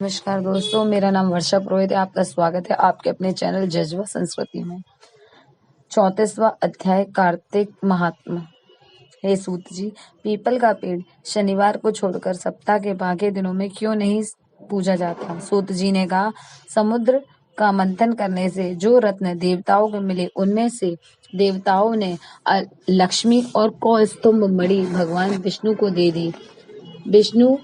नमस्कार दोस्तों, मेरा नाम वर्षा पुरोहित है। आपका स्वागत है आपके अपने चैनल जज्बा संस्कृति में। 34वां अध्याय कार्तिक महात्मा। हे सूत जी, पीपल का पेड़ शनिवार को छोड़कर सप्ताह के बाकी दिनों में क्यों नहीं पूजा जाता? सूत जी ने कहा, समुद्र का मंथन करने से जो रत्न देवताओं को मिले, उनमें से देवताओं ने लक्ष्मी और कौस्तुभ मणि भगवान विष्णु को दे दी। विष्णु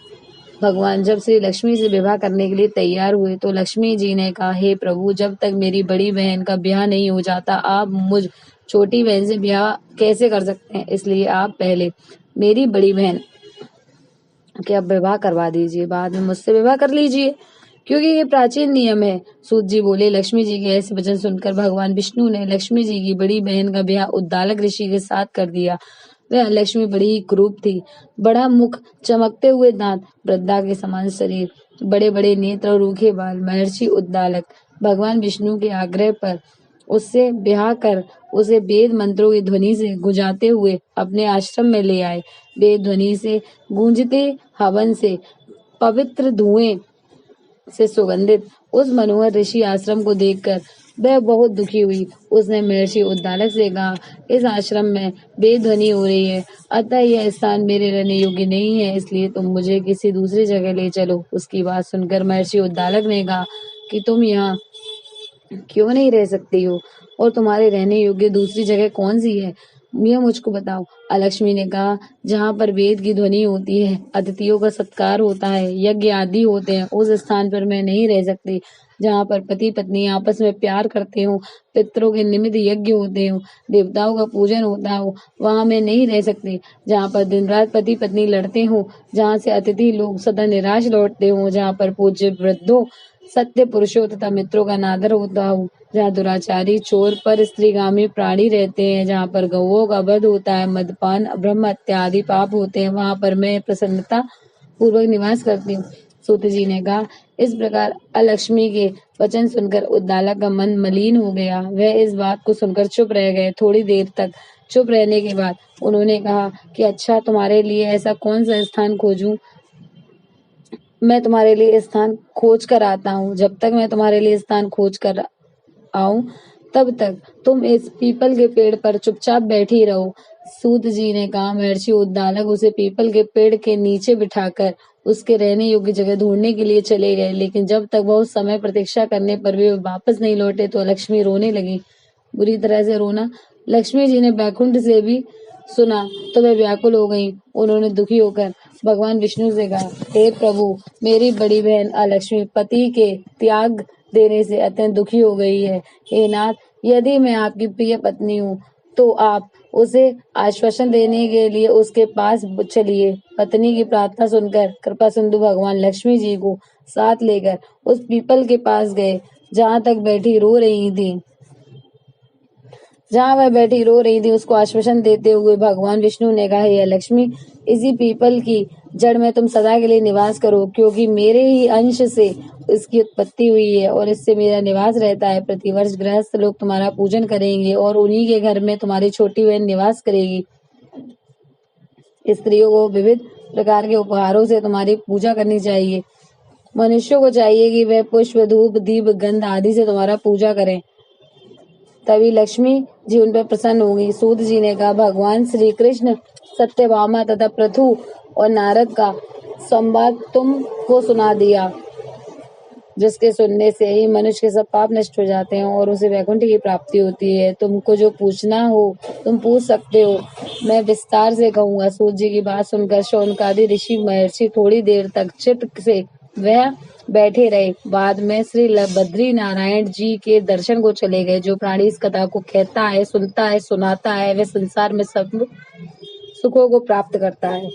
भगवान जब श्री लक्ष्मी से विवाह करने के लिए तैयार हुए तो लक्ष्मी जी ने कहा, हे प्रभु, जब तक मेरी बड़ी बहन का ब्याह नहीं हो जाता, आप मुझ छोटी बहन से ब्याह कैसे कर सकते हैं? इसलिए आप पहले मेरी बड़ी बहन के अब विवाह करवा दीजिए, बाद में मुझसे विवाह कर लीजिए, क्योंकि ये प्राचीन नियम है। सूत जी बोले। लक्ष्मी जी के ऐसे वचन सुनकर भगवान विष्णु ने लक्ष्मी जी की बड़ी बहन का ब्याह उद्दालक ऋषि के साथ कर दिया। वह लक्ष्मी बड़ी ही क्रूप थी। बड़ा मुख, चमकते हुए दांत, वृद्धा के समान शरीर, बड़े बड़े नेत्र और रूखे बाल। महर्षि उद्दालक भगवान विष्णु के आग्रह पर उससे ब्याह कर उसे वेद मंत्रों की ध्वनि से गुंजाते हुए अपने आश्रम में ले आए। वेद ध्वनि से गूंजते हवन से पवित्र धुएं से सुगंधित उस मनोहर ऋषि आश्रम को देखकर वह बहुत दुखी हुई। उसने महर्षि उद्दालक से कहा, इस आश्रम में बेध्वनि हो रही है, अतः यह स्थान मेरे रहने योग्य नहीं है, इसलिए तुम मुझे किसी दूसरी जगह ले चलो। उसकी बात सुनकर महर्षि उद्दालक ने कहा कि तुम यहाँ क्यों नहीं रह सकती हो, और तुम्हारे रहने योग्य दूसरी जगह कौन सी है, यह मुझको बताओ। लक्ष्मी ने कहा, जहाँ पर वेद की ध्वनि होती है, अतिथियों का सत्कार होता है, यज्ञ आदि होते हैं, उस स्थान पर मैं नहीं रह सकती। जहाँ पर पति पत्नी आपस में प्यार करते हो, पितरों के निमित्त यज्ञ होते हो, देवताओं का पूजन होता हो, वहाँ मैं नहीं रह सकती। जहाँ पर दिन रात पति पत्नी लड़ते हो, जहाँ से अतिथि लोग सदा निराश लौटते हो, जहाँ पर पूज्य वृद्धों, सत्य पुरुषों तथा मित्रों का नादर होता हो, जहाँ दुराचारी, चोर, पर स्त्रीगामी प्राणी रहते हैं, जहाँ पर गौओं का वध होता है, मदपान, ब्रह्म हत्या आदि पाप होते हैं, वहाँ पर मैं प्रसन्नता पूर्वक निवास करती हूँ। सूत जी ने कहा, इस प्रकार अलक्ष्मी के वचन सुनकर उद्दालक का मन मलिन हो गया। वह इस बात को सुनकर चुप रह गए। थोड़ी देर तक चुप रहने के बाद उन्होंने कहा कि अच्छा, तुम्हारे लिए ऐसा कौन सा स्थान खोजूं? मैं तुम्हारे लिए स्थान खोज कर आता हूँ। जब तक मैं तुम्हारे लिए स्थान खोज कर आऊं, तब तक तुम इस पीपल के पेड़ पर चुपचाप बैठी रहो। सूत जी ने कहा। महर्षि उद्दालक उसे पीपल के पेड़ के नीचे बिठाकर उसके रहने योग्य जगह ढूंढने के लिए चले गए, लेकिन जब तक बहुत समय प्रतीक्षा करने पर वे वापस नहीं लौटे तो लक्ष्मी रोने लगी, बुरी तरह से रोना। लक्ष्मी जी ने बैकुंठ से भी सुना तो वह व्याकुल हो गई। उन्होंने दुखी होकर भगवान विष्णु से कहा, हे प्रभु, मेरी बड़ी बहन अलक्ष्मी पति के त्याग देने से अत्यंत दुखी हो गई है। हे नाथ, यदि मैं आपकी प्रिय पत्नी हूँ तो आप उसे आश्वासन देने के लिए उसके पास चलिए। पत्नी की प्रार्थना सुनकर कृपा सिंधु भगवान लक्ष्मी जी को साथ लेकर उस पीपल के पास गए, जहाँ तक बैठी रो रही थी। जहाँ वह बैठी रो रही थी, उसको आश्वासन देते हुए भगवान विष्णु ने कहा, हे लक्ष्मी, इसी पीपल की जड़ में तुम सदा के लिए निवास करो, क्योंकि मेरे ही अंश से इसकी उत्पत्ति हुई है और इससे मेरा निवास रहता है। प्रतिवर्ष गृहस्थ लोग तुम्हारा पूजन करेंगे और उन्हीं के घर में तुम्हारी छोटी बहन निवास करेगी। स्त्रियों को विविध प्रकार के उपहारों से तुम्हारी पूजा करनी चाहिए। मनुष्यों को चाहिए कि वह पुष्प, धूप, दीप, गंध आदि से तुम्हारा पूजा करें, तभी लक्ष्मी जी उन पर प्रसन्न होगी। सूत जी ने कहा, भगवान श्री कृष्ण, सत्यभामा तथा पृथु और नारद का संवाद तुमको सुना दिया, जिसके सुनने से ही मनुष्य के सब पाप नष्ट हो जाते हैं और उसे वैकुंठ की प्राप्ति होती है। तुमको जो पूछना हो तुम पूछ सकते हो, मैं विस्तार से कहूँगा। सूत जी की बात सुनकर शौनकादि ऋषि महर्षि थोड़ी देर तक चित्त से वह बैठे रहे। बाद में श्री बद्री नारायण जी के दर्शन को चले गए। जो प्राणी इस कथा को कहता है, सुनता है, सुनाता है, वह संसार में सब सुखों को प्राप्त करता है।